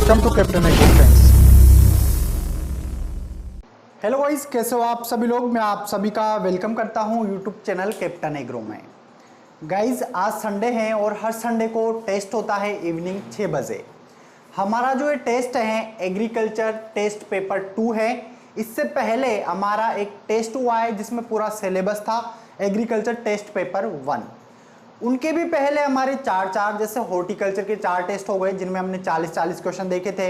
Welcome to Captain Agro friends. Hello guys, कैसे हो आप सभी लोग। मैं आप सभी का वेलकम करता हूं यूट्यूब चैनल कैप्टन एग्रो में। गाइस आज संडे है और हर संडे को टेस्ट होता है इवनिंग 6 बजे। हमारा जो ये टेस्ट है एग्रीकल्चर टेस्ट पेपर 2 है। इससे पहले हमारा एक टेस्ट हुआ है जिसमें पूरा सिलेबस था एग्रीकल्चर टेस्ट पेपर 1। उनके भी पहले हमारे चार जैसे हॉर्टिकल्चर के 4 टेस्ट हो गए जिनमें हमने 40-40 क्वेश्चन देखे थे।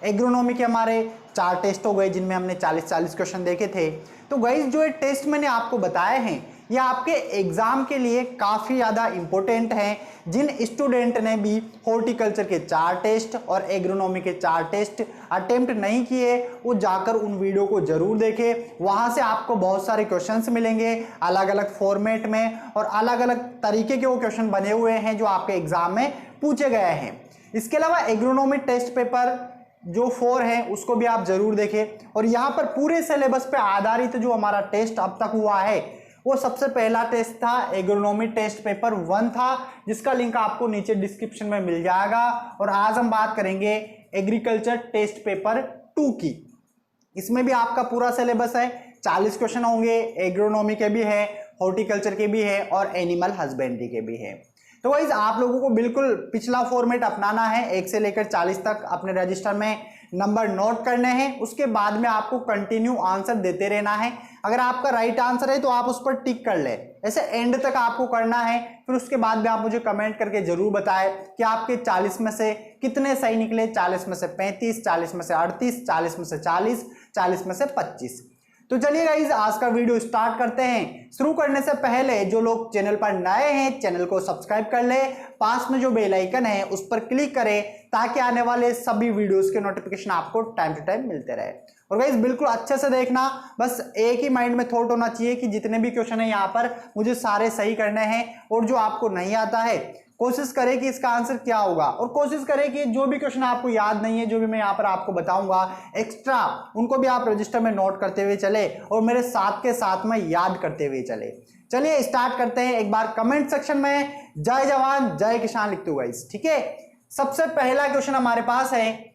एग्रोनॉमी के हमारे 4 टेस्ट हो गए जिनमें हमने 40-40 क्वेश्चन देखे थे। तो गाइस जो ये टेस्ट मैंने आपको बताए हैं ये आपके एग्जाम के लिए काफ़ी ज़्यादा इंपॉर्टेंट हैं। जिन स्टूडेंट ने भी हॉर्टिकल्चर के 4 टेस्ट और एग्रोनॉमी के 4 टेस्ट अटेम्प्ट नहीं किए वो जाकर उन वीडियो को जरूर देखें। वहाँ से आपको बहुत सारे क्वेश्चंस मिलेंगे अलग अलग फॉर्मेट में और अलग अलग तरीके के वो क्वेश्चन बने हुए हैं जो आपके एग्जाम में पूछे गए हैं। इसके अलावा एग्रोनॉमी टेस्ट पेपर जो 4 है उसको भी आप जरूर देखें। और यहाँ पर पूरे सिलेबस पे आधारित जो हमारा टेस्ट अब तक हुआ है वो सबसे पहला टेस्ट था एग्रोनॉमी टेस्ट पेपर 1 था जिसका लिंक आपको नीचे डिस्क्रिप्शन में मिल जाएगा। और आज हम बात करेंगे एग्रीकल्चर टेस्ट पेपर 2 की। इसमें भी आपका पूरा सिलेबस है, 40 क्वेश्चन होंगे। एग्रोनॉमी के भी है, हॉर्टिकल्चर के भी है और एनिमल हस्बेंड्री के भी है। तो गाइस आप लोगों को बिल्कुल पिछला फॉर्मेट अपनाना है। 1 से लेकर 40 तक अपने रजिस्टर में नंबर नोट करने हैं। उसके बाद में आपको कंटिन्यू आंसर देते रहना है। अगर आपका राइट आंसर है तो आप उस पर टिक कर ले, ऐसे एंड तक आपको करना है। फिर उसके बाद भी आप मुझे कमेंट करके जरूर बताएं कि आपके 40 में से कितने सही निकले। 40 में से 35, 40 में से 38, 40 में से 40, 40 में से 25। तो चलिए गाइस आज का वीडियो स्टार्ट करते हैं। शुरू करने से पहले जो लोग चैनल पर नए हैं चैनल को सब्सक्राइब कर ले, पास में जो बेल आइकन है उस पर क्लिक करें ताकि आने वाले सभी वीडियोस के नोटिफिकेशन आपको टाइम टू टाइम मिलते रहे। और गाइस बिल्कुल अच्छे से देखना, बस एक ही माइंड में थॉट होना चाहिए कि जितने भी क्वेश्चन है यहाँ पर मुझे सारे सही करने हैं। और जो आपको नहीं आता है कोशिश करें कि इसका आंसर क्या होगा और कोशिश करें कि जो भी क्वेश्चन आपको याद नहीं है जो भी मैं यहाँ पर आपको बताऊंगा एक्स्ट्रा उनको भी आप रजिस्टर में नोट करते हुए चले और मेरे साथ के साथ में याद करते हुए चले। चलिए स्टार्ट करते हैं। एक बार कमेंट सेक्शन में जय जवान जय किसान लिखते हुए गाइस, ठीक है। सबसे पहला क्वेश्चन हमारे पास है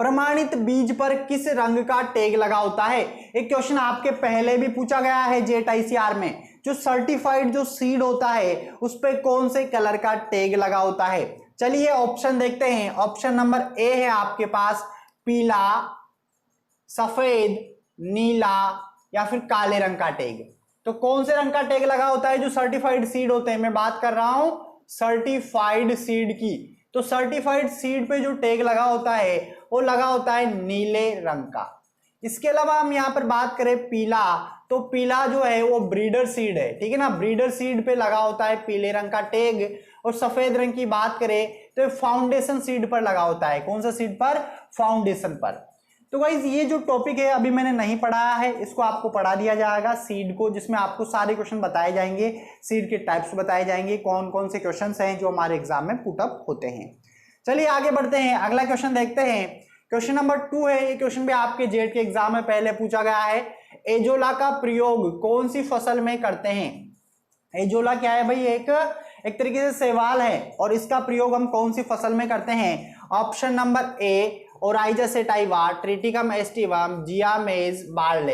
प्रमाणित बीज पर किस रंग का टैग लगा होता है। एक क्वेश्चन आपके पहले भी पूछा गया है जेट आईसीआर में। जो सर्टिफाइड जो सीड होता है उस पे कौन से कलर का टैग लगा होता है। चलिए ऑप्शन देखते हैं। ऑप्शन नंबर ए है आपके पास पीला, सफेद, नीला या फिर काले रंग का टैग। तो कौन से रंग का टैग लगा होता है जो सर्टिफाइड सीड होते हैं। मैं बात कर रहा हूं सर्टिफाइड सीड की। तो सर्टिफाइड सीड पे जो टैग लगा होता है वो लगा होता है नीले रंग का। इसके अलावा हम यहाँ पर बात करें पीला, तो पीला जो है वो ब्रीडर सीड है, ठीक है ना। ब्रीडर सीड पे लगा होता है पीले रंग का टैग। और सफेद रंग की बात करें तो फाउंडेशन सीड पर लगा होता है। कौन सा सीड पर? फाउंडेशन पर। तो गाइस ये जो टॉपिक है अभी मैंने नहीं पढ़ाया है, इसको आपको पढ़ा दिया जाएगा सीड को, जिसमें आपको सारे क्वेश्चन बताए जाएंगे, सीड के टाइप्स बताए जाएंगे, कौन कौन से क्वेश्चन हैं जो हमारे एग्जाम में पुटअप होते हैं। चलिए आगे बढ़ते हैं, अगला क्वेश्चन देखते हैं। क्वेश्चन नंबर 2 है। ये क्वेश्चन भी आपके जेट के एग्जाम में पहले पूछा गया है। एजोला का प्रयोग कौन सी फसल में करते हैं। एजोला क्या है भाई? एक तरीके से सवाल है और इसका प्रयोग हम कौन सी फसल में करते हैं। Option number A Oryza sativa, Triticum aestivum, Zea mays, barley,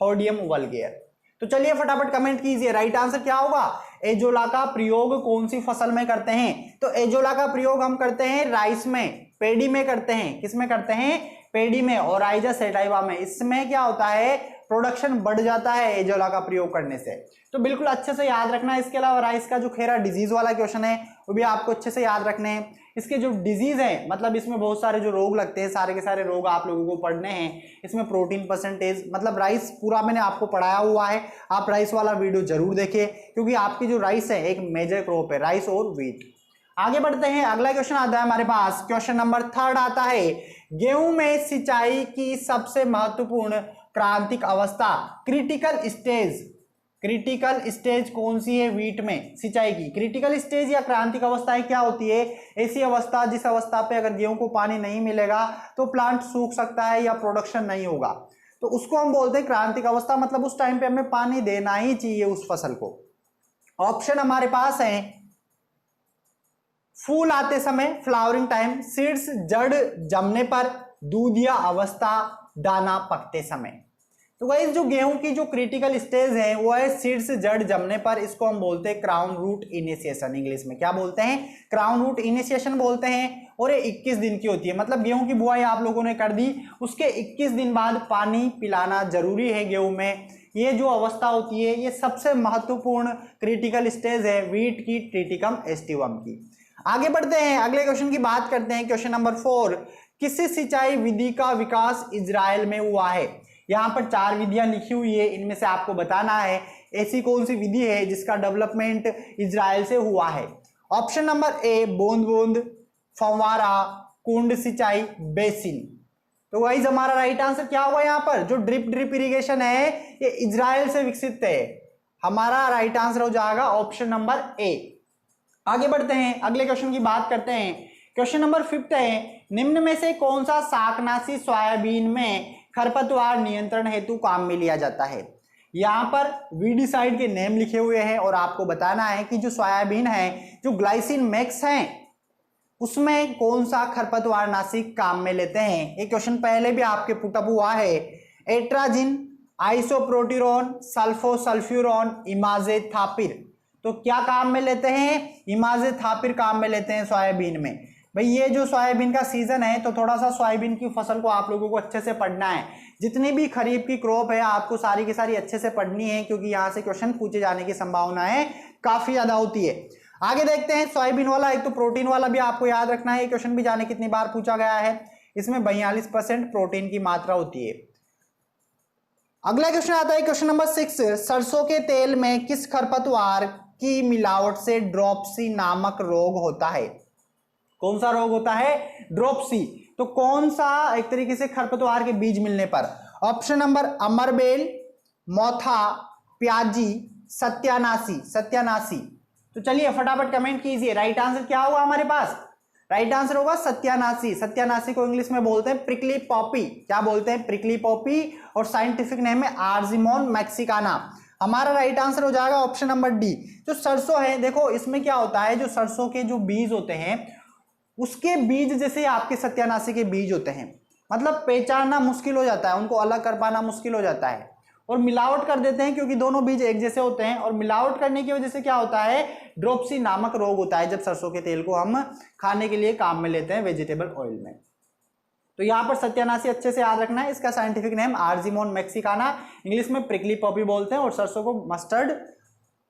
Hordeum vulgare. तो चलिए फटाफट कमेंट कीजिए राइट आंसर क्या होगा। एजोला का प्रयोग कौन सी फसल में करते हैं। तो एजोला का प्रयोग हम करते हैं राइस में, पेडी में करते हैं। किस में करते हैं? पेडी में, ओराइजा सेटाइवा में। इसमें क्या होता है प्रोडक्शन बढ़ जाता है एजोला का प्रयोग करने से। तो बिल्कुल अच्छे से याद रखना है। इसके अलावा राइस का जो खेरा डिजीज वाला क्वेश्चन है वो भी आपको अच्छे से याद रखने हैं। इसके जो डिजीज है मतलब इसमें बहुत सारे जो रोग लगते हैं, सारे के सारे रोग आप लोगों को पढ़ने हैं। इसमें प्रोटीन परसेंटेज मतलब राइस पूरा मैंने आपको पढ़ाया हुआ है, आप राइस वाला वीडियो जरूर देखें क्योंकि आपकी जो राइस है एक मेजर क्रॉप है, राइस और व्हीट। आगे बढ़ते हैं, अगला क्वेश्चन आता है हमारे पास। क्वेश्चन नंबर 3 आता है गेहूं में सिंचाई की सबसे महत्वपूर्ण क्रांतिक अवस्था, क्रिटिकल स्टेज। क्रिटिकल स्टेज कौन सी है व्हीट में सिंचाई की? क्रिटिकल स्टेज या क्रांतिक अवस्थाएं क्या होती है? ऐसी अवस्था जिस अवस्था पे अगर गेहूं को पानी नहीं मिलेगा तो प्लांट सूख सकता है या प्रोडक्शन नहीं होगा, तो उसको हम बोलते हैं क्रांतिक अवस्था। मतलब उस टाइम पे हमें पानी देना ही चाहिए उस फसल को। ऑप्शन हमारे पास है फूल आते समय, फ्लावरिंग टाइम, सीड्स जड़ जमने पर, दूध या अवस्था, दाना पकते समय। तो गाइस जो गेहूं की जो क्रिटिकल स्टेज है वो है सीड्स जड़ जमने पर, इसको हम बोलते हैं क्राउन रूट इनिशिएशन। इंग्लिश में क्या बोलते हैं? क्राउन रूट इनिशिएशन बोलते हैं। और ये 21 दिन की होती है, मतलब गेहूं की बुआई आप लोगों ने कर दी, उसके 21 दिन बाद पानी पिलाना जरूरी है गेहूं में। ये जो अवस्था होती है ये सबसे महत्वपूर्ण क्रिटिकल स्टेज है वीट की ट्रिटिकम एस्टिवम की। आगे बढ़ते हैं, अगले क्वेश्चन की बात करते हैं। क्वेश्चन नंबर 4, किस सिंचाई विधि का विकास इजराइल में हुआ है? यहाँ पर 4 विधियां लिखी हुई है, इनमें से आपको बताना है ऐसी कौन सी विधि है जिसका डेवलपमेंट इजराइल से हुआ है। ऑप्शन नंबर ए बूंद बूंद, फव्वारा, कुंड सिंचाई, बेसिन। तो गाइस हमारा राइट आंसर क्या होगा? यहाँ पर जो ड्रिप इरिगेशन है ये इजराइल से विकसित है। हमारा राइट आंसर हो जाएगा ऑप्शन नंबर ए। आगे बढ़ते हैं, अगले क्वेश्चन की बात करते हैं। क्वेश्चन नंबर 5 है, निम्न में से कौन सा शाकनाशी सोयाबीन में खरपतवार नियंत्रण हेतु काम में लिया जाता है? यहाँ पर वीडिसाइड के नेम लिखे हुए हैं और आपको बताना है कि जो सोयाबीन है, जो ग्लाइसिन मैक्स है, उसमें कौन सा खरपतवार नाशी काम में लेते हैं। ये क्वेश्चन पहले भी आपके पुटअप हुआ है। एट्राजिन, आइसोप्रोटिरोन, सल्फोसल्फ्यूरॉन, इमाजेथापिर। तो क्या काम में लेते हैं? इमाजेथापिर काम में लेते हैं सोयाबीन में। भाई ये जो सोयाबीन का सीजन है तो थोड़ा सा सोयाबीन की फसल को आप लोगों को अच्छे से पढ़ना है। जितनी भी खरीफ की क्रॉप है आपको सारी की सारी अच्छे से पढ़नी है, क्योंकि यहाँ से क्वेश्चन पूछे जाने की संभावनाएं काफी ज्यादा होती है। आगे देखते हैं सोयाबीन वाला, एक तो प्रोटीन वाला भी आपको याद रखना है। क्वेश्चन भी जाने कितनी बार पूछा गया है। इसमें 42% प्रोटीन की मात्रा होती है। अगला क्वेश्चन आता है क्वेश्चन नंबर 6, सरसों के तेल में किस खरपतवार की मिलावट से ड्रॉपसी नामक रोग होता है? कौन सा रोग होता है? ड्रॉपसी। तो कौन सा? एक तरीके से खरपतवार के बीज मिलने पर। ऑप्शन नंबर अमरबेल, मोथा, प्याजी, सत्यानाशी। तो चलिए फटाफट कमेंट कीजिए, राइट आंसर क्या होगा हमारे पास? राइट आंसर होगा सत्यानाशी। सत्यानाशी को इंग्लिश में बोलते हैं प्रिकली पॉपी। क्या बोलते हैं? Prickly Poppy. और साइंटिफिक नेम है आर्जिमोन मैक्सिकाना। हमारा राइट आंसर हो जाएगा ऑप्शन नंबर डी। जो सरसों है, देखो इसमें क्या होता है, जो सरसों के जो बीज होते हैं उसके बीज जैसे आपके सत्यानाशी के बीज होते हैं, मतलब पहचानना मुश्किल हो जाता है, उनको अलग कर पाना मुश्किल हो जाता है। और मिलावट कर देते हैं क्योंकि दोनों बीज एक जैसे होते हैं, और मिलावट करने की वजह से क्या होता है? ड्रॉपसी नामक रोग होता है जब सरसों के तेल को हम खाने के लिए काम में लेते हैं वेजिटेबल ऑयल में। तो यहाँ पर सत्यानाशी अच्छे से याद रखना है। इसका scientific name argemone Mexicana, English में प्रिकली पॉपी बोलते हैं, और सरसों को मस्टर्ड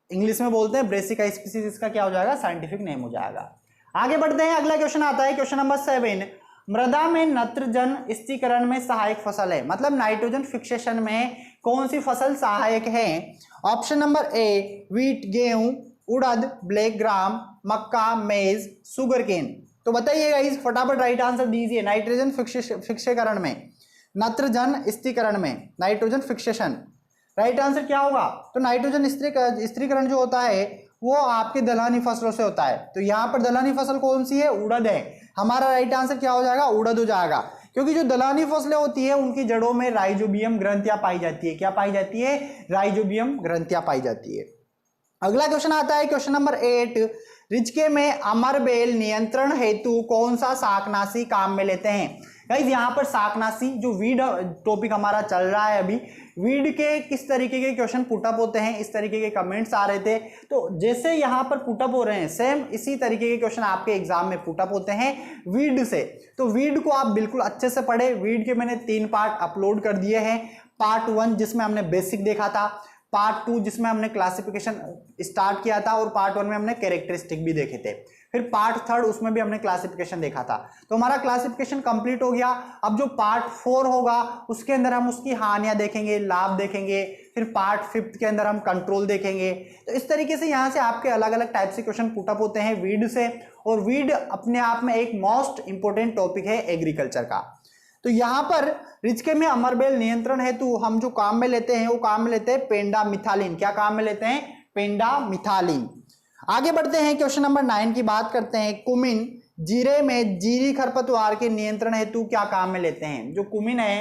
इंग्लिश में बोलते हैं। ब्रेसिका स्पीसीज इसका क्या हो जाएगा? साइंटिफिक नेम हो जाएगा। आगे बढ़ते हैं, अगला क्वेश्चन आता है क्वेश्चन नंबर 7, मृदा में नत्रजन स्थिरीकरण में सहायक फसल है, मतलब नाइट्रोजन फिक्सेशन में कौन सी फसल सहायक है? ऑप्शन नंबर ए वीट, गेहूं, उड़द, ब्लैक ग्राम, मक्का, मेज, सुगरकेन। तो बताइएगा इस फटाफट राइट आंसर दीजिए। नाइट्रोजन फिक्सेकरण में, नत्रजन स्थिरीकरण में, नाइट्रोजन फिक्सेशन, राइट आंसर क्या होगा? तो नाइट्रोजन स्थिरीकरण जो होता है वो आपके दलहनी फसलों से होता है। तो यहाँ पर दलहनी फसल कौन सी है? उड़द है। हमारा राइट आंसर क्या हो जाएगा? उड़द हो जाएगा, क्योंकि जो दलहनी फसलें होती है उनकी जड़ों में राइजोबियम ग्रंथियां पाई जाती है। क्या पाई जाती है? राइजोबियम ग्रंथियां पाई जाती है। अगला क्वेश्चन आता है क्वेश्चन नंबर 8, रिचके में अमरबेल नियंत्रण हेतु कौन सा शाकनाशी काम में लेते हैं? गाइस यहाँ पर शाकनाशी जो वीड टॉपिक हमारा चल रहा है अभी, वीड के किस तरीके के क्वेश्चन पुटअप होते हैं, इस तरीके के कमेंट्स आ रहे थे। तो जैसे यहाँ पर पुटअप हो रहे हैं सेम इसी तरीके के क्वेश्चन आपके एग्जाम में पुटअप होते हैं वीड से। तो वीड को आप बिल्कुल अच्छे से पढ़े। वीड के मैंने 3 पार्ट अपलोड कर दिए हैं। पार्ट 1 जिसमें हमने बेसिक देखा था, पार्ट 2 जिसमें हमने क्लासिफिकेशन स्टार्ट किया था, और पार्ट 1 में हमने कैरेक्टरिस्टिक भी देखे थे। फिर पार्ट 3 उसमें भी हमने क्लासिफिकेशन देखा था। तो हमारा क्लासिफिकेशन कंप्लीट हो गया। अब जो पार्ट 4 होगा उसके अंदर हम उसकी हानियां देखेंगे, लाभ देखेंगे। फिर पार्ट 5 के अंदर हम कंट्रोल देखेंगे। तो इस तरीके से यहाँ से आपके अलग अलग टाइप से क्वेश्चन पुटअप होते हैं वीड से, और वीड अपने आप में एक मोस्ट इंपोर्टेंट टॉपिक है एग्रीकल्चर का। तो यहाँ पर रिचके में अमरबेल नियंत्रण हेतु हम जो काम में लेते हैं वो काम में लेते हैं पेंडामिथालिन। क्या काम में लेते हैं? पेंडामिथालिन। आगे बढ़ते हैं क्वेश्चन नंबर 9 की बात करते हैं। कुमिन जीरे में जीरी खरपतवार के नियंत्रण हेतु क्या काम में लेते हैं? जो कुमिन है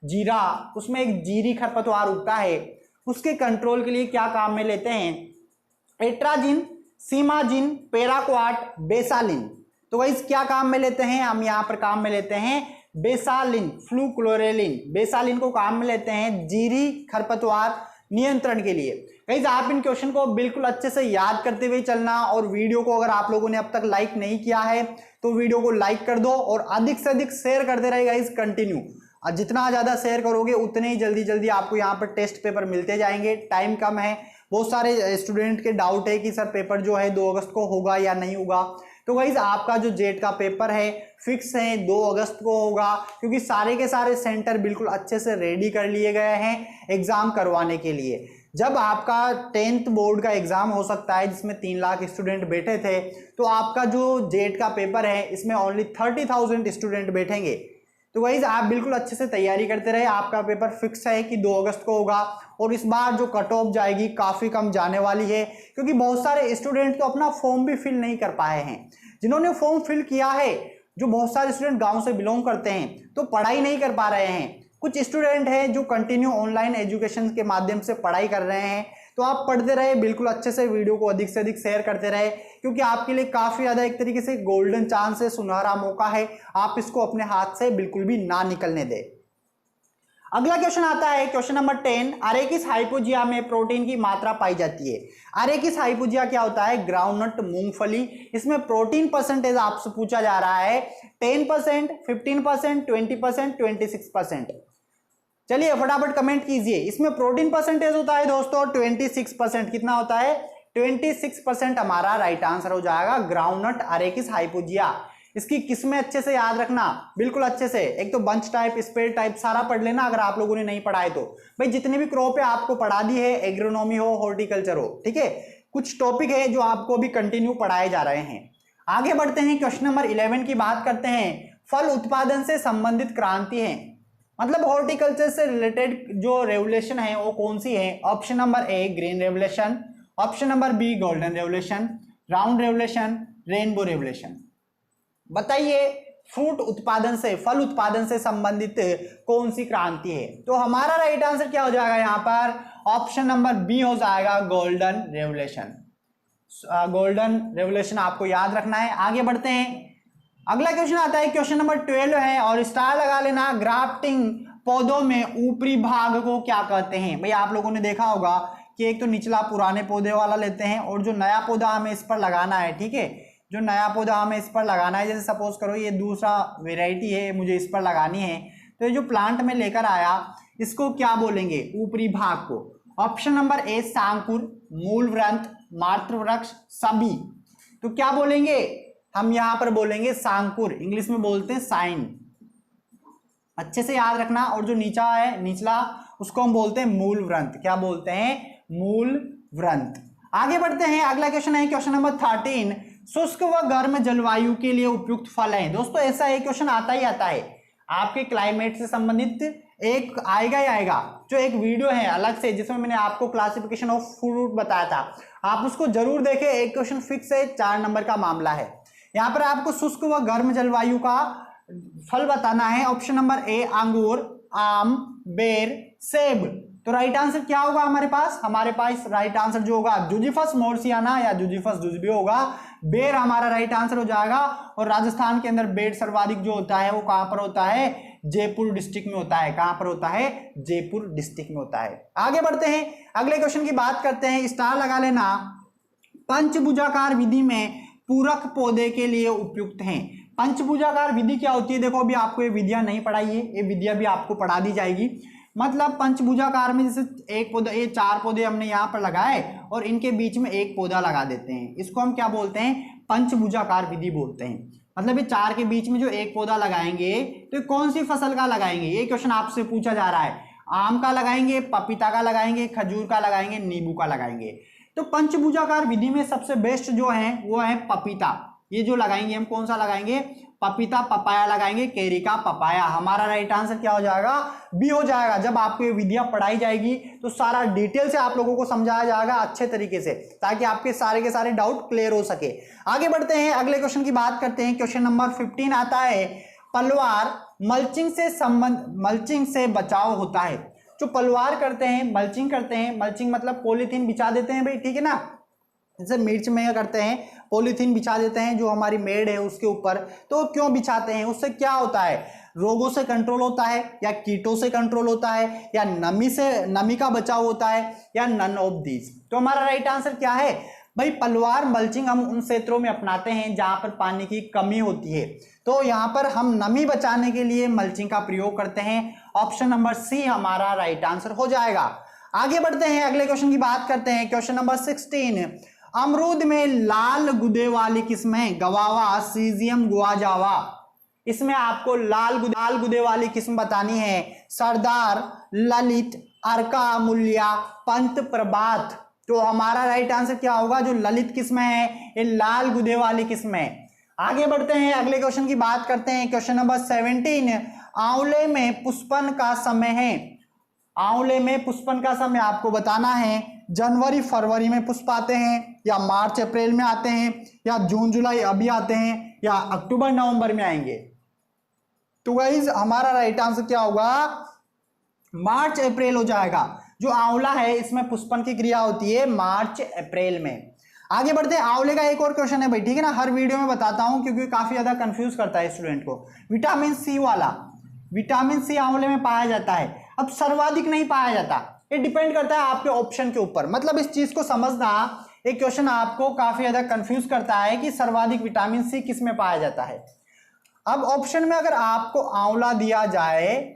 जीरा, उसमें एक जीरी खरपतवार उगता है, उसके कंट्रोल के लिए क्या काम में लेते हैं? Atrazine, simazine, paraquat, basalin. तो गाइस क्या काम में लेते हैं हम यहाँ पर? काम में लेते हैं बेसालिन, फ्लूक्लोरेलिन। बेसालिन को काम में लेते हैं जीरी खरपतवार नियंत्रण के लिए। गाइस आप इन क्वेश्चन को बिल्कुल अच्छे से याद करते हुए चलना, और वीडियो को अगर आप लोगों ने अब तक लाइक नहीं किया है तो वीडियो को लाइक कर दो और अधिक से अधिक शेयर करते रहे गाइस कंटिन्यू। और जितना ज्यादा शेयर करोगे उतने ही जल्दी जल्दी आपको यहाँ पर टेस्ट पेपर मिलते जाएंगे। टाइम कम है, बहुत सारे स्टूडेंट के डाउट है कि सर पेपर जो है 2 अगस्त को होगा या नहीं होगा। तो गाइस आपका जो जेट का पेपर है फिक्स है 2 अगस्त को होगा, क्योंकि सारे के सारे सेंटर बिल्कुल अच्छे से रेडी कर लिए गए हैं एग्जाम करवाने के लिए। जब आपका 10th बोर्ड का एग्जाम हो सकता है जिसमें 3 लाख स्टूडेंट बैठे थे, तो आपका जो जेट का पेपर है इसमें ओनली 30,000 स्टूडेंट बैठेंगे। तो गाइस आप बिल्कुल अच्छे से तैयारी करते रहे। आपका पेपर फिक्स है कि 2 अगस्त को होगा, और इस बार जो कट ऑफ जाएगी काफी कम जाने वाली है, क्योंकि बहुत सारे स्टूडेंट तो अपना फॉर्म भी फिल नहीं कर पाए हैं। जिन्होंने फॉर्म फिल किया है, जो बहुत सारे स्टूडेंट गांव से बिलोंग करते हैं, तो पढ़ाई नहीं कर पा रहे हैं। कुछ स्टूडेंट हैं जो कंटिन्यू ऑनलाइन एजुकेशन के माध्यम से पढ़ाई कर रहे हैं। तो आप पढ़ते रहे बिल्कुल अच्छे से, वीडियो को अधिक से अधिक शेयर करते रहे, क्योंकि आपके लिए काफी ज्यादा एक तरीके से गोल्डन चांस है, सुनहरा मौका है। आप इसको अपने हाथ से बिल्कुल भी ना निकलने दें। अगला क्वेश्चन आता है क्वेश्चन नंबर 10। अरेकिस हाइपोजिया में प्रोटीन की मात्रा पाई जाती है। अरेकिस हाइपोजिया क्या होता है? ग्राउंडनट, मूंगफली। इसमें प्रोटीन परसेंटेज आपसे पूछा जा रहा है 10%, 15%, 20%, 26%। चलिए फटाफट कमेंट कीजिए। इसमें प्रोटीन परसेंटेज होता है दोस्तों 26%। कितना होता है? 26% हमारा राइट आंसर हो जाएगा ग्राउंडनट अरेकिस हाइपोजिया। इसकी किस्में अच्छे से याद रखना, बिल्कुल अच्छे से। एक तो बंच टाइप, स्पेल टाइप सारा पढ़ लेना अगर आप लोगों ने नहीं पढ़ा है तो। भाई जितने भी क्रॉप है आपको पढ़ा दी है, एग्रोनॉमी हो, हॉर्टिकल्चर हो, ठीक है। कुछ टॉपिक है जो आपको भी कंटिन्यू पढ़ाए जा रहे हैं। आगे बढ़ते हैं, क्वेश्चन नंबर 11 की बात करते हैं। फल उत्पादन से संबंधित क्रांति है, मतलब हॉर्टिकल्चर से रिलेटेड जो रेवोल्यूशन है वो कौन सी है? Option number A green revolution, option number B golden revolution, round revolution, rainbow revolution. बताइए फ्रूट उत्पादन से, फल उत्पादन से संबंधित कौन सी क्रांति है? तो हमारा राइट आंसर क्या हो जाएगा यहाँ पर? ऑप्शन नंबर बी हो जाएगा गोल्डन रेवोल्यूशन। गोल्डन रेवोल्यूशन आपको याद रखना है। आगे बढ़ते हैं, अगला क्वेश्चन आता है क्वेश्चन नंबर 12 है, और स्टार लगा लेना। ग्राफ्टिंग पौधों में ऊपरी भाग को क्या कहते हैं? भाई आप लोगों ने देखा होगा कि एक तो निचला पुराने पौधे वाला लेते हैं, और जो नया पौधा हमें इस पर लगाना है, ठीक है, जो नया पौधा हमें इस पर लगाना है, जैसे सपोज करो ये दूसरा वेराइटी है, मुझे इस पर लगानी है, तो ये जो प्लांट में लेकर आया इसको क्या बोलेंगे? ऊपरी भाग को। ऑप्शन नंबर ए सांकुर, मूल वृंत, मातृ वृक्ष, सभी। तो क्या बोलेंगे हम? यहां पर बोलेंगे सांकुर, इंग्लिश में बोलते हैं साइन। अच्छे से याद रखना। और जो नीचा है, निचला, उसको हम बोलते हैं मूल वृंत। क्या बोलते हैं? मूल वृंत। आगे बढ़ते हैं, अगला क्वेश्चन है क्वेश्चन नंबर 13। शुष्क व गर्म जलवायु के लिए उपयुक्त फल है। दोस्तों ऐसा एक क्वेश्चन आता ही आता है आपके क्लाइमेट से संबंधित, एक आएगा ही आएगा। जो एक वीडियो है अलग से जिसमें मैंने आपको क्लासिफिकेशन ऑफ फ्रूट बताया था, आप उसको जरूर देखें। एक क्वेश्चन फिक्स है, 4 नंबर का मामला है। यहाँ पर आपको शुष्क व गर्म जलवायु का फल बताना है। ऑप्शन नंबर ए अंगूर, आम, बेर, सेब। तो राइट आंसर क्या होगा हमारे पास? हमारे पास राइट आंसर जो होगा जुजीफस मोर्सियाना या जुजीफस जुजबी होगा। बेर हमारा राइट आंसर हो जाएगा। और राजस्थान के अंदर बेर सर्वाधिक जो होता है वो कहां पर होता है? जयपुर डिस्ट्रिक्ट में होता है। कहां पर होता है? जयपुर डिस्ट्रिक्ट में होता है। आगे बढ़ते हैं, अगले क्वेश्चन की बात करते हैं। स्टार लगा लेना। पंचभुजाकार विधि में पूरक पौधे के लिए उपयुक्त हैं। पंचभुजाकार विधि क्या होती है? देखो अभी आपको ये विधियां नहीं पढ़ाई है, ये विधियां भी आपको पढ़ा दी जाएगी। मतलब पंचभुजाकार में जैसे एक पौधा, ये 4 पौधे हमने यहाँ पर लगाए और इनके बीच में एक पौधा लगा देते हैं, इसको हम क्या बोलते हैं? पंचभुजाकार विधि बोलते हैं। मतलब ये 4 के बीच में जो एक पौधा लगाएंगे तो कौन सी फसल का लगाएंगे? ये क्वेश्चन आपसे पूछा जा रहा है। आम का लगाएंगे, पपीता का लगाएंगे, खजूर का लगाएंगे, नींबू का लगाएंगे। तो पंचभुजाकार विधि में सबसे बेस्ट जो है वो है पपीता। ये जो लगाएंगे हम, कौन सा लगाएंगे? पपीता, पपाया लगाएंगे, केरी का पपाया। हमारा राइट आंसर क्या हो जाएगा? बी हो जाएगा। जब आपको ये विधियां पढ़ाई जाएगी तो सारा डिटेल से आप लोगों को समझाया जाएगा अच्छे तरीके से, ताकि आपके सारे के सारे डाउट क्लियर हो सके। आगे बढ़ते हैं, अगले क्वेश्चन की बात करते हैं। क्वेश्चन नंबर 15 आता है, पलवार मल्चिंग से बचाव होता है। जो पलवार करते हैं, मल्चिंग करते हैं, मल्चिंग मतलब पॉलीथीन बिछा देते हैं भाई, ठीक है ना। जैसे मिर्च में क्या करते हैं, पॉलीथीन बिछा देते हैं जो हमारी मेड है उसके ऊपर। तो क्यों बिछाते हैं, उससे क्या होता है, रोगों से कंट्रोल होता है, या कीटों से कंट्रोल होता है, या नमी का बचाव होता है, या नन ऑफ दीज। तो हमारा राइट आंसर क्या है भाई, पलवार मल्चिंग हम उन क्षेत्रों में अपनाते हैं जहां पर पानी की कमी होती है। तो यहां पर हम नमी बचाने के लिए मल्चिंग का प्रयोग करते हैं। ऑप्शन नंबर सी हमारा राइट आंसर हो जाएगा। आगे बढ़ते हैं, अगले क्वेश्चन की बात करते हैं। क्वेश्चन नंबर 16, अमरूद में लाल गुदे वाली किस्में गवावा, सीजियम, गुआजावा। इसमें आपको लाल गुदे वाली किस्म बतानी है। सरदार, ललित, अर्का अमूल्या, पंत प्रभात। तो हमारा राइट आंसर क्या होगा, जो ललित किस्म है ये लाल गुदे वाली किस्म है। आगे बढ़ते हैं, अगले क्वेश्चन की बात करते हैं। क्वेश्चन नंबर 17, आंवले में पुष्पन का समय है। आंवले में पुष्पन का समय आपको बताना है। जनवरी फरवरी में पुष्प आते हैं, या मार्च अप्रैल में आते हैं, या जून जुलाई अभी आते हैं, या अक्टूबर नवंबर में आएंगे। तो गाइस हमारा राइट आंसर क्या होगा, मार्च अप्रैल हो जाएगा। जो आंवला है इसमें पुष्पन की क्रिया होती है मार्च अप्रैल में। आगे बढ़ते हैं, आंवले का एक और क्वेश्चन है भाई, ठीक है ना, हर वीडियो में बताता हूं क्योंकि काफी ज्यादा कंफ्यूज करता है स्टूडेंट को। विटामिन सी वाला, विटामिन सी आंवले में पाया जाता है। अब सर्वाधिक नहीं पाया जाता, ये डिपेंड करता है आपके ऑप्शन के ऊपर। मतलब इस चीज को समझना, एक क्वेश्चन आपको काफी ज्यादा कंफ्यूज करता है कि सर्वाधिक विटामिन सी किस में पाया जाता है। अब ऑप्शन में अगर आपको आंवला दिया जाए,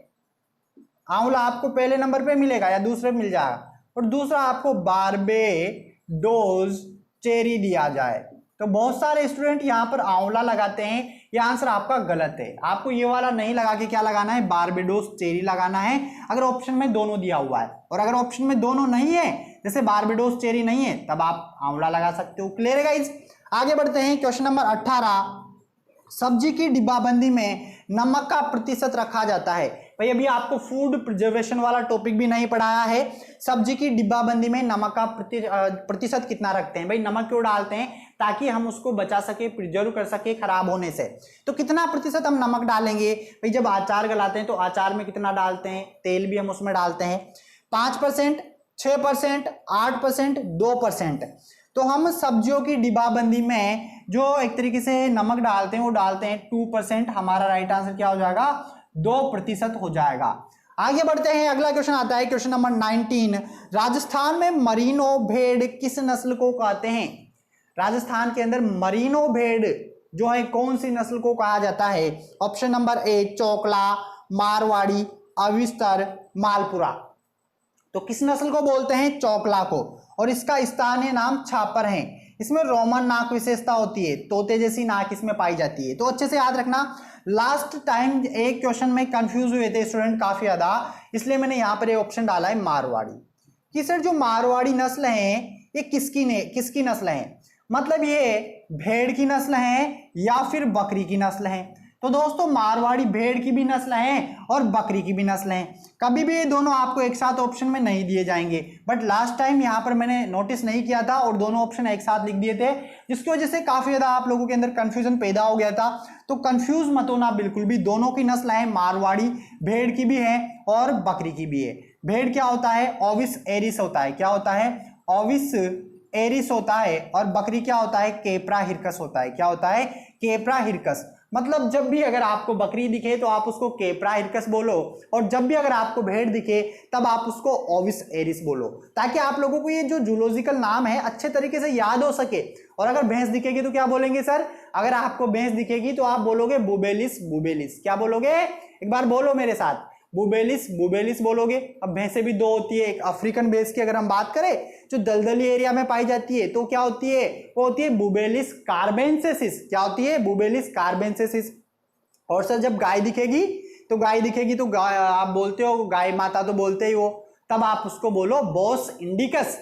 आंवला आपको पहले नंबर पे मिलेगा या दूसरे मिल जाएगा, और दूसरा आपको बारबेडोस चेरी दिया जाए, तो बहुत सारे स्टूडेंट यहां पर आंवला लगाते हैं। यह आंसर आपका गलत है। आपको ये वाला नहीं लगा के क्या लगाना है, बारबेडोस चेरी लगाना है अगर ऑप्शन में दोनों दिया हुआ है। और अगर ऑप्शन में दोनों नहीं है, जैसे बारबेडोस चेरी नहीं है, तब आप आंवला लगा सकते हो। क्लियर है गाइस। आगे बढ़ते हैं, क्वेश्चन नंबर 18, सब्जी की डिब्बाबंदी में नमक का प्रतिशत रखा जाता है। भाई अभी आपको फूड प्रिजर्वेशन वाला टॉपिक भी नहीं पढ़ाया है। सब्जी की डिब्बाबंदी में नमक का प्रतिशत कितना रखते हैं। भाई नमक क्यों डालते हैं, ताकि हम उसको बचा सके, प्रिजर्व कर सके खराब होने से। तो कितना प्रतिशत हम नमक डालेंगे, भाई जब अचार गलाते हैं तो अचार में कितना डालते हैं, तेल भी हम उसमें डालते हैं, 5%, 6%, 8%, 2%। तो हम सब्जियों की डिब्बाबंदी में जो एक तरीके से नमक डालते हैं वो डालते हैं 2%। हमारा राइट आंसर क्या हो जाएगा, 2% हो जाएगा। आगे बढ़ते हैं, अगला क्वेश्चन आता है, क्वेश्चन नंबर 19, राजस्थान में मरीनो भेड़ किस नस्ल को कहते हैं। राजस्थान के अंदर मरीनो भेड़ जो है कौन सी नस्ल को कहा जाता है। ऑप्शन नंबर ए, चोकला, मारवाड़ी, अविस्तर, मालपुरा। तो किस नस्ल को बोलते हैं, चोकला को, और इसका स्थानीय नाम छापर है। इसमें रोमन नाक विशेषता होती है, तोते जैसी नाक इसमें पाई जाती है। तो अच्छे से याद रखना। लास्ट टाइम एक क्वेश्चन में कंफ्यूज हुए थे स्टूडेंट काफी ज्यादा, इसलिए मैंने यहां पर एक ऑप्शन डाला है मारवाड़ी। कि सर जो मारवाड़ी नस्ल है ये किसकी नस्ल है, मतलब ये भेड़ की नस्ल है या फिर बकरी की नस्ल है। तो दोस्तों मारवाड़ी भेड़ की भी नस्ल है और बकरी की भी नस्ल है। कभी भी ये दोनों आपको एक साथ ऑप्शन में नहीं दिए जाएंगे, बट लास्ट टाइम यहाँ पर मैंने नोटिस नहीं किया था और दोनों ऑप्शन एक साथ लिख दिए थे, जिसकी वजह से काफी ज्यादा आप लोगों के अंदर कंफ्यूजन पैदा हो गया था। तो कंफ्यूज मत होना बिल्कुल भी, दोनों की नस्ल है, मारवाड़ी भेड़ की भी है और बकरी की भी है। भेड़ क्या होता है, ओविस एरिस होता है। क्या होता है, ओविस एरिस होता है। और बकरी क्या होता है, केप्रा हिरकस होता है। क्या होता है, केप्रा हिरकस। मतलब जब भी अगर आपको बकरी दिखे तो आप उसको केप्रा हिरकस बोलो, और जब भी अगर आपको भेड़ दिखे तब आप उसको ओविस एरिस बोलो, ताकि आप लोगों को ये जो जूलॉजिकल नाम है अच्छे तरीके से याद हो सके। और अगर भैंस दिखेगी तो क्या बोलेंगे सर, अगर आपको भैंस दिखेगी तो आप बोलोगे बुबेलिस बुबेलिस। क्या बोलोगे, एक बार बोलो मेरे साथ, बुबेलिस बुबेलिस बोलोगे। अब भैंसें भी दो होती है, एक अफ्रीकन भैंस की अगर हम बात करें जो दलदली एरिया में पाई जाती है तो क्या होती है, वो होती है बुबेलिस कार्बेंसेसिस। क्या होती है, बुबेलिस कार्बेंसेसिस। और सर जब गाय दिखेगी तो गाय आप बोलते हो, गाय माता तो बोलते ही हो, तब आप उसको बोलो बॉस इंडिकस,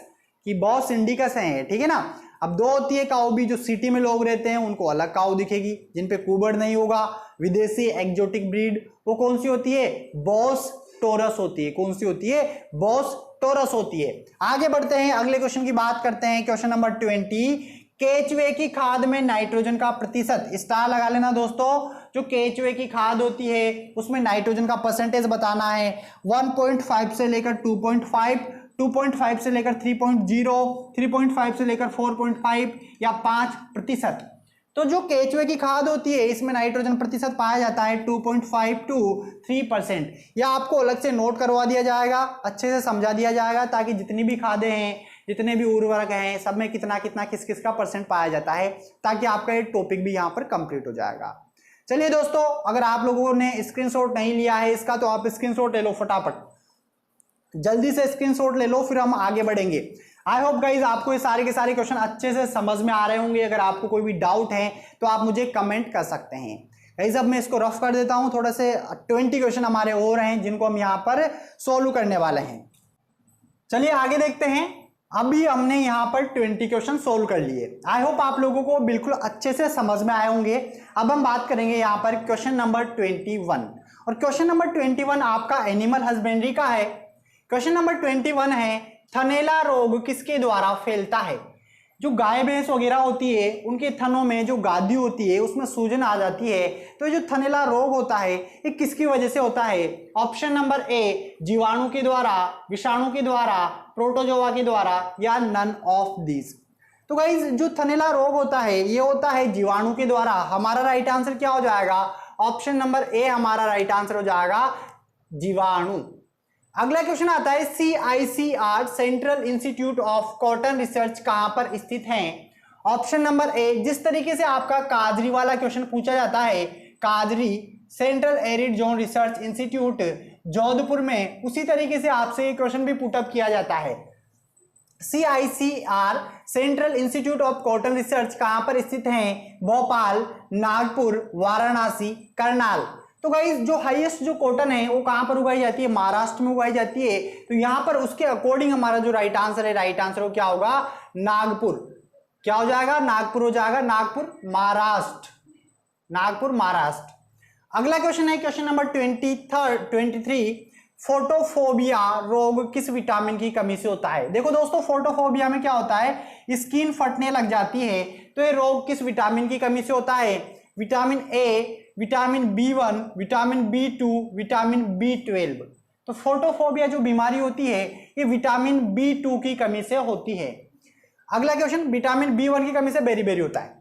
कि बॉस इंडिकस है, ठीक है ना। अब दो होती है काऊ भी, जो सिटी में लोग रहते हैं उनको अलग काऊ दिखेगी जिन पे कुबड़ नहीं होगा, विदेशी एक्जोटिक ब्रीड, वो कौन सी होती है, बॉस टोरस होती है। कौन सी होती है, बॉस टोरस होती है। आगे बढ़ते हैं, अगले क्वेश्चन की बात करते हैं, क्वेश्चन नंबर 20, केचुए की खाद में नाइट्रोजन का प्रतिशत, स्टार लगा लेना दोस्तों। जो केचुए की खाद होती है उसमें नाइट्रोजन का परसेंटेज बताना है। 1.5 से लेकर 2.5, 2.5 से लेकर 3.0, 3.5 से लेकर 4.5 या 5%। तो जो केचुए की खाद होती है इसमें नाइट्रोजन प्रतिशत पाया जाता है 2.5 टू 3%। या आपको अलग से नोट करवा दिया जाएगा, अच्छे से समझा दिया जाएगा, ताकि जितनी भी खादें हैं, जितने भी उर्वरक हैं, सब में कितना कितना किस किस का परसेंट पाया जाता है, ताकि आपका ये टॉपिक भी यहाँ पर कंप्लीट हो जाएगा। चलिए दोस्तों, अगर आप लोगों ने स्क्रीनशॉट नहीं लिया है इसका तो आप स्क्रीनशॉट ले लो, फटाफट जल्दी से स्क्रीनशॉट ले लो, फिर हम आगे बढ़ेंगे। आई होप गाइज आपको ये सारे के सारे क्वेश्चन अच्छे से समझ में आ रहे होंगे। अगर आपको कोई भी डाउट है तो आप मुझे कमेंट कर सकते हैं। गाइज अब मैं इसको रफ कर देता हूं, थोड़ा से 20 क्वेश्चन हमारे और हैं जिनको हम यहाँ पर सोल्व करने वाले हैं। चलिए आगे देखते हैं। अभी हमने यहाँ पर 20 क्वेश्चन सोल्व कर लिए। आई होप आप लोगों को बिल्कुल अच्छे से समझ में आए होंगे। अब हम बात करेंगे यहाँ पर क्वेश्चन नंबर 21, और क्वेश्चन नंबर 21 आपका एनिमल हस्बेंड्री का है। क्वेश्चन नंबर 21 है, थनैला रोग किसके द्वारा फैलता है? जो गाय भैंस वगैरह होती है उनके थनों में जो गादी होती है उसमें सूजन आ जाती है, तो जो थनैला रोग होता है ये किसकी वजह से होता है? ऑप्शन नंबर ए, जीवाणु के द्वारा, विषाणु के द्वारा, प्रोटोजोआ के द्वारा, या नन ऑफ दिस। तो गाइस जो थनैला रोग होता है ये होता है जीवाणु के द्वारा। हमारा राइट आंसर क्या हो जाएगा? ऑप्शन नंबर ए हमारा राइट आंसर हो जाएगा, जीवाणु। अगला क्वेश्चन आता है, CICR central institute of cotton research कहां पर स्थित है? ऑप्शन नंबर ए, जिस तरीके से आपका काजरी वाला क्वेश्चन पूछा जाता है, काजरी central arid zone research institute Jodhpur में, उसी तरीके से आपसे ये क्वेश्चन भी पुटअप किया जाता है। CICR central institute of cotton research कहां पर स्थित है? भोपाल, नागपुर, वाराणसी, करनाल। तो गाइस जो हाईएस्ट जो कॉटन है वो कहां पर उगाई जाती है? महाराष्ट्र में उगाई जाती है। तो यहां पर उसके अकॉर्डिंग हमारा जो राइट आंसर है, राइट आंसर वो क्या होगा? नागपुर। क्या हो जाएगा? नागपुर हो जाएगा, नागपुर महाराष्ट्र, नागपुर महाराष्ट्र। अगला क्वेश्चन है क्वेश्चन नंबर 23, फोटोफोबिया रोग किस विटामिन की कमी से होता है? देखो दोस्तों, फोटोफोबिया में क्या होता है? स्किन फटने लग जाती है। तो ये रोग किस विटामिन की कमी से होता है? Vitamin A, vitamin B1, vitamin B2, vitamin B12। तो फोटोफोबिया जो बीमारी होती है ये विटामिन B2 की कमी से होती है। अगला क्वेश्चन, विटामिन B1 की कमी से बेरी होता है।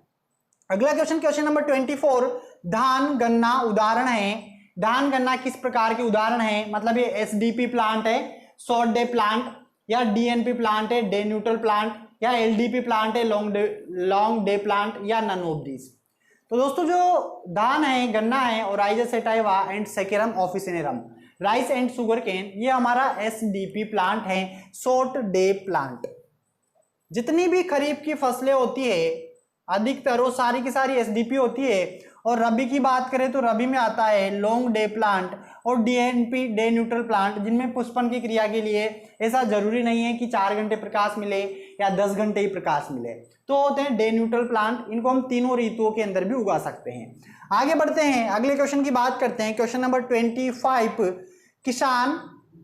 अगला क्वेश्चन, क्वेश्चन नंबर 24, धान गन्ना उदाहरण है। धान गन्ना किस प्रकार के उदाहरण है? मतलब ये SDP प्लांट है, शॉर्ट डे प्लांट, या DNP प्लांट है, डे न्यूट्रल प्लांट, या LDP प्लांट है, लॉन्ग डे प्लांट, या नन ऑफ दिस। तो दोस्तों जो धान है, गन्ना है, और राइजस सेटाइवा एंड सेकेरम ऑफिसिनेरम, राइस एंड शुगर केन, ये हमारा SDP प्लांट है, शॉर्ट डे प्लांट। जितनी भी खरीफ की फसलें होती है अधिकतर वो सारी की सारी SDP होती है। और रबी की बात करें तो रबी में आता है लॉन्ग डे प्लांट और DNP डे न्यूट्रल प्लांट, जिनमें पुष्पन की क्रिया के लिए ऐसा जरूरी नहीं है कि 4 घंटे प्रकाश मिले या 10 घंटे ही प्रकाश मिले, तो होते हैं डे न्यूट्रल प्लांट। इनको हम तीनों ऋतुओं के अंदर भी उगा सकते हैं। आगे बढ़ते हैं, अगले क्वेश्चन की बात करते हैं। क्वेश्चन नंबर 25, किसान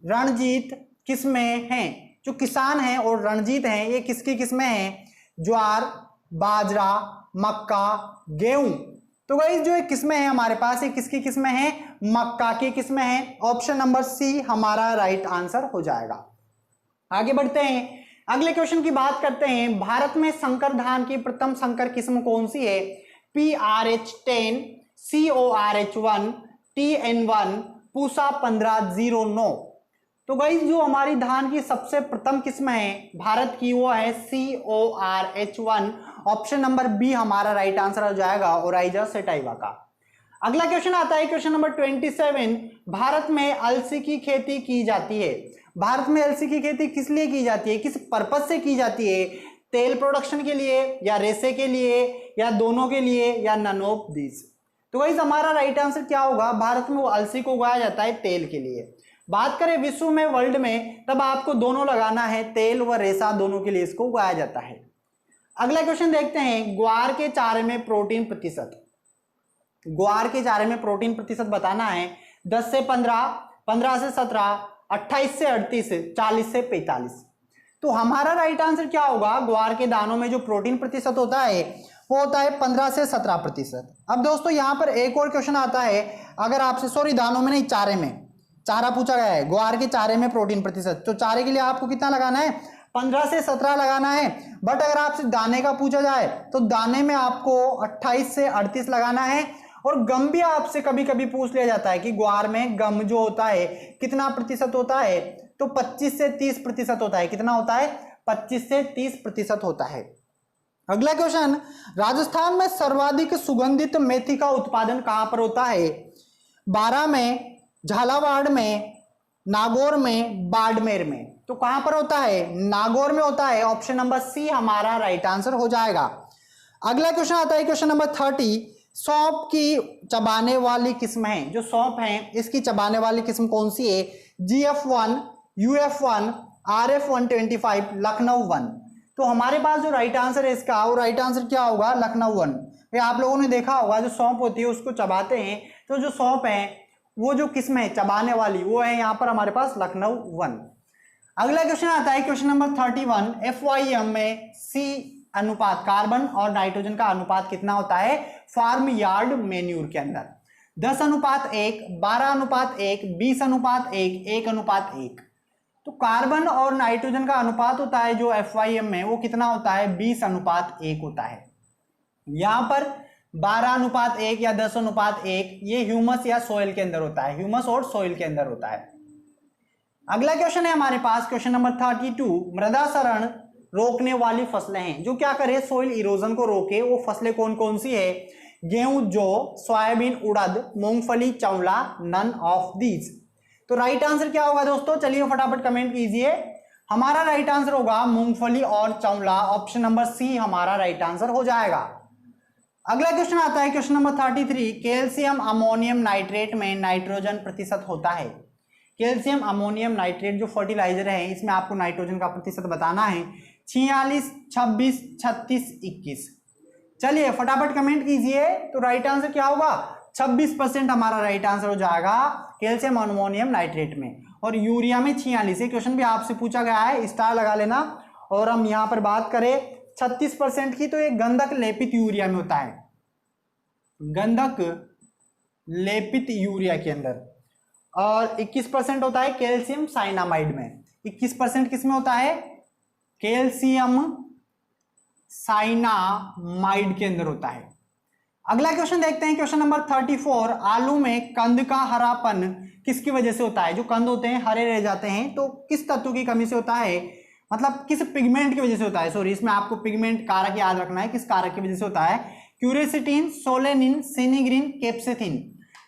रणजीत किसमें हैं? जो किसान हैं और रणजीत हैं ये किसकी किस्में हैं? ज्वार, बाजरा, मक्का, गेहूं। तो गाइस जो किस्में हैं हमारे पास, ये किसकी किस्में हैं? मक्का की किस्में हैं। ऑप्शन नंबर सी हमारा राइट आंसर हो जाएगा। आगे बढ़ते हैं, अगले क्वेश्चन की बात करते हैं। भारत में संकर धान की प्रथम संकर किस्म कौन सी है? PRH10, CORH1, TN1, Pusa 1509। तो गाइस जो हमारी धान की सबसे प्रथम किस्म है भारत की वो है CORH1। ऑप्शन नंबर बी हमारा राइट आंसर हो जाएगा, ओराइजा सेटाइवा का। अगला क्वेश्चन आता है क्वेश्चन नंबर 27, भारत में अलसी की खेती की जाती है। भारत में अलसी की खेती किस लिए की जाती है? किस पर्पज से की जाती है? तेल प्रोडक्शन के लिए, या रेशे के लिए, या दोनों के लिए, या नन ऑफ दिस। तो गाइस हमारा राइट आंसर क्या होगा? भारत में वो अलसी को उगाया जाता है तेल के लिए। बात करें विश्व में, वर्ल्ड में, तब आपको दोनों लगाना है, तेल व रेशा दोनों के लिए इसको उगाया जाता है। अगला क्वेश्चन देखते हैं, ग्वार के चारे में प्रोटीन प्रतिशत। ग्वार के चारे में प्रोटीन प्रतिशत बताना है। 10 से 15, 15 से 17, 28 से 38, 40 से 45। तो हमारा राइट आंसर क्या होगा? ग्वार के दानों में जो प्रोटीन प्रतिशत होता है वो होता है 15 से 17%। अब दोस्तों यहाँ पर एक और क्वेश्चन आता है, अगर आपसे, सॉरी दानों में नहीं, चारे में, चारा पूछा गया है, ग्वार के चारे में प्रोटीन प्रतिशत, तो चारे के लिए आपको कितना लगाना है, 15 से 17 लगाना है। बट अगर आपसे दाने का पूछा जाए तो दाने में आपको 28 से 38 लगाना है। और गम भी आपसे कभी कभी पूछ लिया जाता है कि ग्वार में गम जो होता है कितना प्रतिशत होता है, तो 25 से 30% होता है। कितना होता है, 25 से 30% होता है। अगला क्वेश्चन, राजस्थान में सर्वाधिक सुगंधित मेथी का उत्पादन कहां पर होता है, बारां में, झालावाड़ में, नागौर में, बाड़मेर में। तो कहां पर होता है, नागौर में होता है। ऑप्शन नंबर सी हमारा राइट आंसर हो जाएगा। अगला क्वेश्चन आता है क्वेश्चन नंबर 30, सौंफ की चबाने वाली किस्म है, जो सौंफ है इसकी चबाने वाली किस्म कौन सी है, GF1, UF1, RF125, लखनऊ 1। तो हमारे पास जो राइट आंसर है इसका, वो राइट आंसर क्या होगा, लखनऊ 1। ये आप लोगों ने देखा होगा जो सौंफ होती है उसको चबाते हैं, तो जो सौंफ है वो जो किस्म है चबाने वाली वो है यहाँ पर हमारे पास लखनऊ 1। अगला क्वेश्चन आता है क्वेश्चन नंबर 31, FYM में C अनुपात, कार्बन और नाइट्रोजन का अनुपात कितना होता है फार्म यार्ड मेन्यूर के अंदर, 10:1, 12:1, 20:1, 1:1। तो कार्बन और नाइट्रोजन का अनुपात होता है जो FYM में, वो कितना होता है, 20:1 होता है। यहां पर 12:1 या 10:1 ये ह्यूमस या सोइल के अंदर होता है, ह्यूमस और सोइल के अंदर होता है। अगला क्वेश्चन है हमारे पास क्वेश्चन नंबर 32, मृदा क्षरण रोकने वाली फसलें हैं जो क्या करे, सोइल इरोजन को रोके, वो फसलें कौन कौन सी है, गेहूं, जौ, सोयाबीन, उड़द, मूंगफली, चौला, नन ऑफ दीज। तो राइट आंसर क्या होगा दोस्तों, चलिए फटाफट कमेंट कीजिए। हमारा राइट आंसर होगा मूंगफली और चौला, ऑप्शन नंबर सी हमारा राइट आंसर हो जाएगा। अगला क्वेश्चन आता है question number 33, calcium ammonium nitrate में नाइट्रोजन प्रतिशत होता है। कैल्शियम अमोनियम नाइट्रेट जो फर्टिलाइजर है इसमें आपको नाइट्रोजन का प्रतिशत बताना है, 46, 26, 36, 21। चलिए फटाफट कमेंट कीजिए। तो राइट आंसर क्या होगा, 26% हमारा राइट आंसर हो जाएगा कैल्शियम अमोनियम नाइट्रेट में। और यूरिया में 46, ये क्वेश्चन भी आपसे पूछा गया है, स्टार लगा लेना। और हम यहां पर बात करें 36% की, तो ये गंधक लेपित यूरिया में होता है, गंधक लेपित यूरिया के अंदर। और 21% होता है कैल्शियम साइनामाइड में। 21% किस में होता है, कैल्शियम साइनामाइड के अंदर होता है। अगला क्वेश्चन देखते हैं क्वेश्चन नंबर 34, आलू में कंद का हरापन किसकी वजह से होता है, जो कंद होते हैं हरे रह जाते हैं तो किस तत्व की कमी से होता है, मतलब किस पिगमेंट की वजह से होता है, सॉरी इसमें आपको पिगमेंट कारक याद रखना है, किस कारक की वजह से होता है, क्यूरेसिटिन, सोलेनिन, सिनिग्रीन, कैप्सेथिन।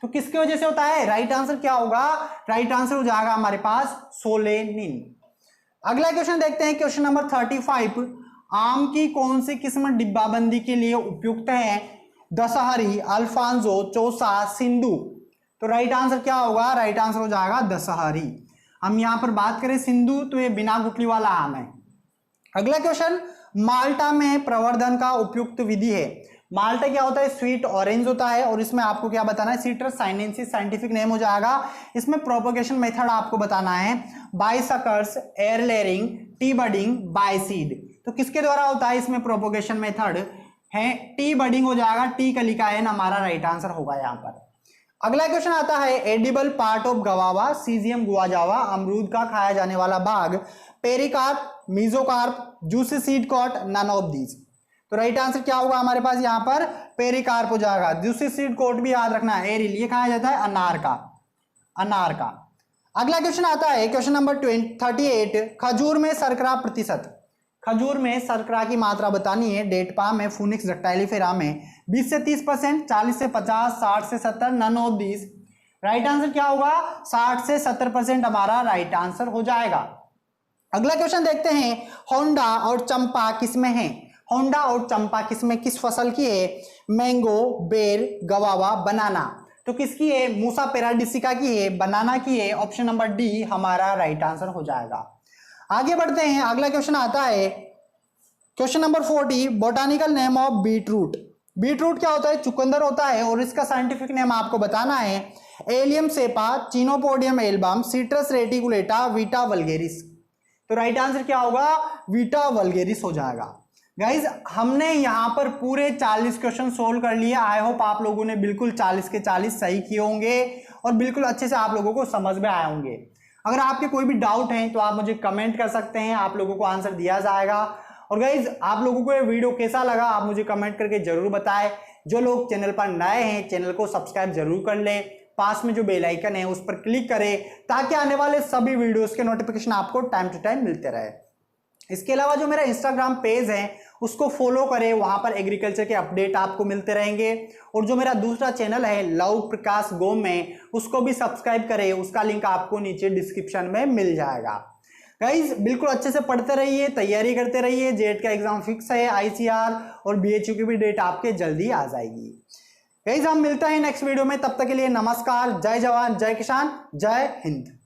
तो किसकी वजह से होता है, राइट आंसर क्या होगा, राइट आंसर हो जाएगा हमारे पास सोलेनिन। अगला क्वेश्चन देखते हैं क्वेश्चन नंबर 35, आम की कौन सी किस्म डिब्बाबंदी के लिए उपयुक्त है, दशहरी, अल्फांजो, चौसा, सिंधु। तो राइट आंसर क्या होगा, राइट आंसर हो जाएगा दशहरी। हम यहां पर बात करें सिंधु तो ये बिना गुठली वाला आम है। अगला क्वेश्चन, माल्टा में प्रवर्धन का उपयुक्त विधि है। माल्टा क्या होता है, स्वीट ऑरेंज होता है। और इसमें आपको क्या बताना है, सिट्रस साइनेंसिस साइंटिफिक नेम हो जाएगा। इसमें प्रोपोगेशन मेथड आपको बताना है, by suckers, air layering, T budding, by seed. तो किसके द्वारा होता है इसमें प्रोपोगेशन मेथड है, टी बडिंग हो जाएगा, टी कलिका एन हमारा राइट आंसर होगा यहाँ पर। अगला क्वेश्चन आता है, एडिबल पार्ट ऑफ गवावा, सीजियम गुआजावा, अमरूद का खाया जाने वाला भाग, pericarp, mesocarp, juicy seed coat, none of these. तो राइट आंसर क्या होगा हमारे पास यहाँ पर, पेरिकार्प हो जाएगा। जूसी सीड कॉट भी याद रखना है, एरिल ये खाया जाता है अनार का, अनार का। अगला क्वेश्चन आता है क्वेश्चन नंबर 38, खजूर में शर्करा प्रतिशत। खजूर में शर्करा की मात्रा बतानी है, डेट पाम में, फूनिक्स डक्टाइलिफेरा में 20 से 30%, 40 से 50, 60 से 70, none of this. Right answer क्या होगा, 60 से 70% हमारा राइट आंसर हो जाएगा। अगला क्वेश्चन देखते हैं, होंडा और चंपा किसमें है। होंडा और चंपा किसमें, किस फसल की है, मैंगो, बेर, गवावा, बनाना। तो किसकी है, मूसा पेराडिसिका की है, बनाना की है। ऑप्शन नंबर डी हमारा राइट आंसर हो जाएगा। आगे बढ़ते हैं, अगला क्वेश्चन आता है question number 40, botanical name of beetroot. Beetroot क्या होता है, चुकंदर होता है। और इसका साइंटिफिक नेम आपको बताना है, Allium cepa, Chenopodium album, Citrus reticulata, Beta vulgaris. तो राइट आंसर क्या होगा, वीटा वल्गेरिस हो जाएगा। गाइज हमने यहाँ पर पूरे 40 क्वेश्चन सोल्व कर लिए। आई होप आप लोगों ने बिल्कुल 40 के 40 सही किए होंगे। और बिल्कुल अच्छे से आप लोगों को समझ में आए होंगे। अगर आपके कोई भी डाउट हैं तो आप मुझे कमेंट कर सकते हैं, आप लोगों को आंसर दिया जाएगा। और गाइज आप लोगों को ये वीडियो कैसा लगा आप मुझे कमेंट करके जरूर बताएं। जो लोग चैनल पर नए हैं चैनल को सब्सक्राइब जरूर कर लें, पास में जो बेल आइकन है उस पर क्लिक करें ताकि आने वाले सभी वीडियोस के नोटिफिकेशन आपको टाइम टू टाइम मिलते रहे। इसके अलावा जो मेरा इंस्टाग्राम पेज है उसको फॉलो करें, वहां पर एग्रीकल्चर के अपडेट आपको मिलते रहेंगे। और जो मेरा दूसरा चैनल है लव प्रकाश गोम में, उसको भी सब्सक्राइब करें, उसका लिंक आपको नीचे डिस्क्रिप्शन में मिल जाएगा। गाइज बिल्कुल अच्छे से पढ़ते रहिए, तैयारी करते रहिए, जेट का एग्जाम फिक्स है, आईसीआर और बीएचयू की भी डेट आपके जल्दी आ जाएगी। गाइज हम मिलते हैं नेक्स्ट वीडियो में, तब तक के लिए नमस्कार, जय जवान जय किसान जय हिंद।